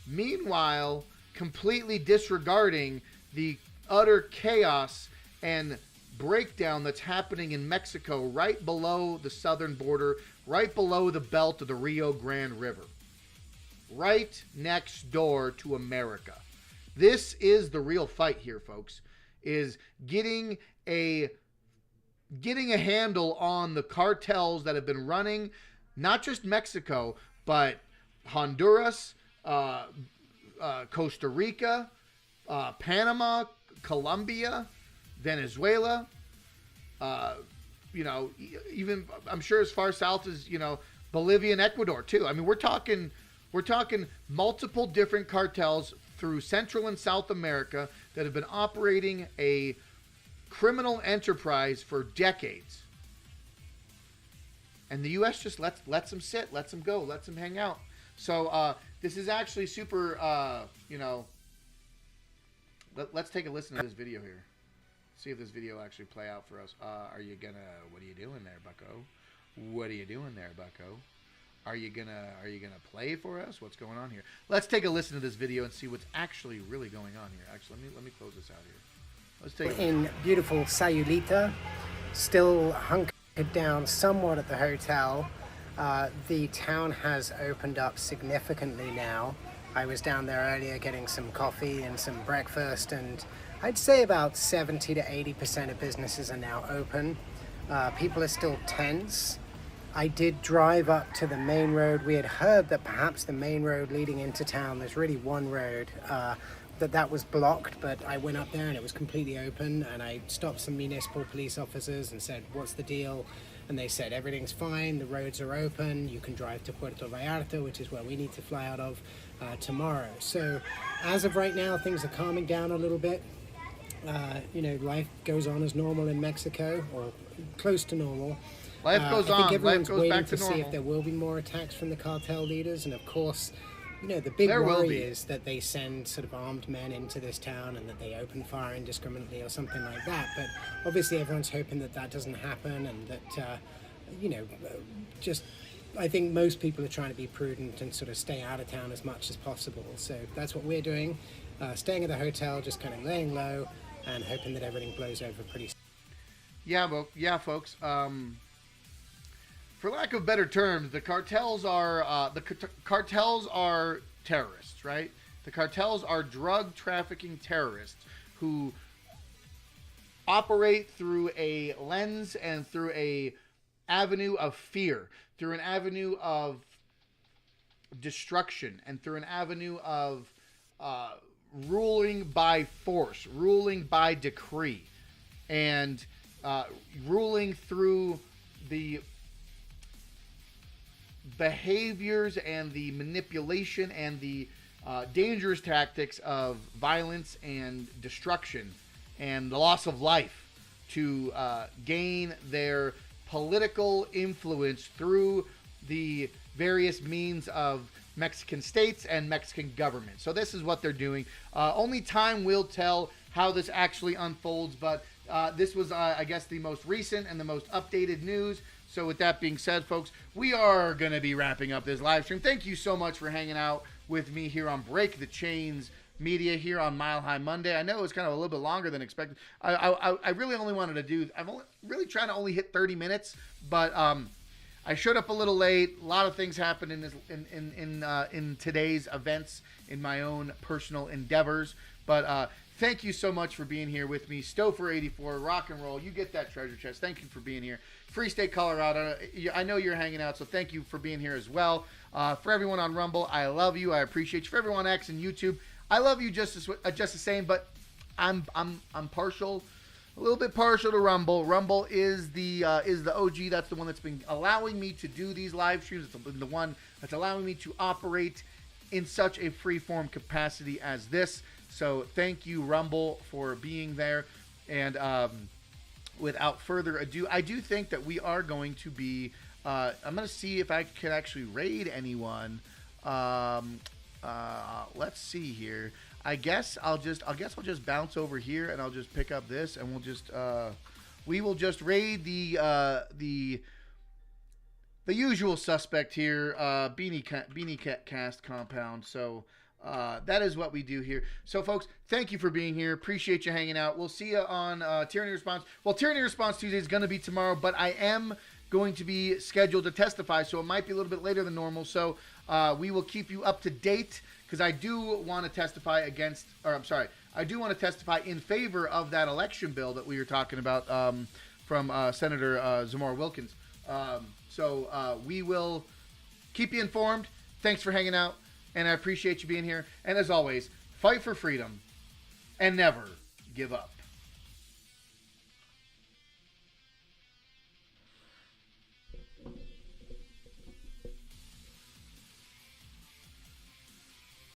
meanwhile completely disregarding the utter chaos and breakdown that's happening in Mexico right below the southern border, right below the belt of the Rio Grande River, right next door to America? This is the real fight here, folks, is getting a handle on the cartels that have been running not just Mexico, but Honduras, Costa Rica, Panama, Colombia, Venezuela, even I'm sure as far south as, Bolivia and Ecuador too. I mean, we're talking multiple different cartels through Central and South America that have been operating a criminal enterprise for decades. And the U.S. just lets them sit, lets them go, lets them hang out. So this is actually super, let's take a listen to this video here. See if this video will actually play out for us. What are you doing there, bucko? What are you doing there, bucko? Are you gonna play for us? What's going on here? Let's take a listen to this video and see what's actually really going on here. Actually, let me close this out here. Let's take in beautiful Sayulita, still hunkered down somewhat at the hotel. The town has opened up significantly now. I was down there earlier getting some coffee and some breakfast, and I'd say about 70 to 80% of businesses are now open. People are still tense. I did drive up to the main road. We had heard that perhaps the main road leading into town, there's really one road, that was blocked, but I went up there and it was completely open, and I stopped some municipal police officers and said, what's the deal? And they said, everything's fine, the roads are open, you can drive to Puerto Vallarta, which is where we need to fly out of tomorrow. So as of right now, things are calming down a little bit. Life goes on as normal in Mexico, or close to normal. Life goes on. I think everyone's Life goes waiting back to to see normal. if there will be more attacks from the cartel leaders, and of course, the big There will worry be. is that they send sort of armed men into this town and that they open fire indiscriminately or something like that. But obviously, everyone's hoping that that doesn't happen, and that I think most people are trying to be prudent and sort of stay out of town as much as possible. So that's what we're doing, staying at the hotel, just kind of laying low and hoping that everything blows over pretty soon. Yeah, folks. For lack of better terms, the cartels are cartels are terrorists, right? The cartels are drug trafficking terrorists who operate through a lens and through a avenue of fear, through an avenue of destruction, and through an avenue of ruling by force, ruling by decree, and ruling through the behaviors and the manipulation and the dangerous tactics of violence and destruction and the loss of life to gain their political influence through the various means of Mexican states and Mexican government. So this is what they're doing. Only time will tell how this actually unfolds, but this was, I guess, the most recent and the most updated news. So with that being said, folks, we are going to be wrapping up this live stream. Thank you so much for hanging out with me here on Break the Chains Media here on Mile High Monday. I know it was kind of a little bit longer than expected. I really only wanted to do, really trying to only hit 30 minutes, but I showed up a little late. A lot of things happened in today's events in my own personal endeavors. But thank you so much for being here with me. Stouffer84, rock and roll. You get that treasure chest. Thank you for being here. Free State, Colorado. I know you're hanging out, so thank you for being here as well. For everyone on Rumble, I love you. I appreciate you. For everyone on X and YouTube, I love you just the same. But I'm partial. A little bit partial to Rumble. Rumble is the OG. That's the one that's been allowing me to do these live streams. It's the one that's allowing me to operate in such a free-form capacity as this. So thank you, Rumble, for being there. And without further ado, I do think that we are going to be. I'm going to see if I can actually raid anyone. Let's see here. I guess I'll just bounce over here and I'll just pick up this and we will just raid the usual suspect here, Beanie Cast compound. So that is what we do here. So folks, thank you for being here. Appreciate you hanging out. We'll see you on Tyranny Response. Well, Tyranny Response Tuesday is going to be tomorrow, but I am going to be scheduled to testify, so it might be a little bit later than normal. So we will keep you up to date, because I do want to testify I do want to testify in favor of that election bill that we were talking about from Senator Zamora Wilkins. So we will keep you informed. Thanks for hanging out, and I appreciate you being here. And as always, fight for freedom and never give up.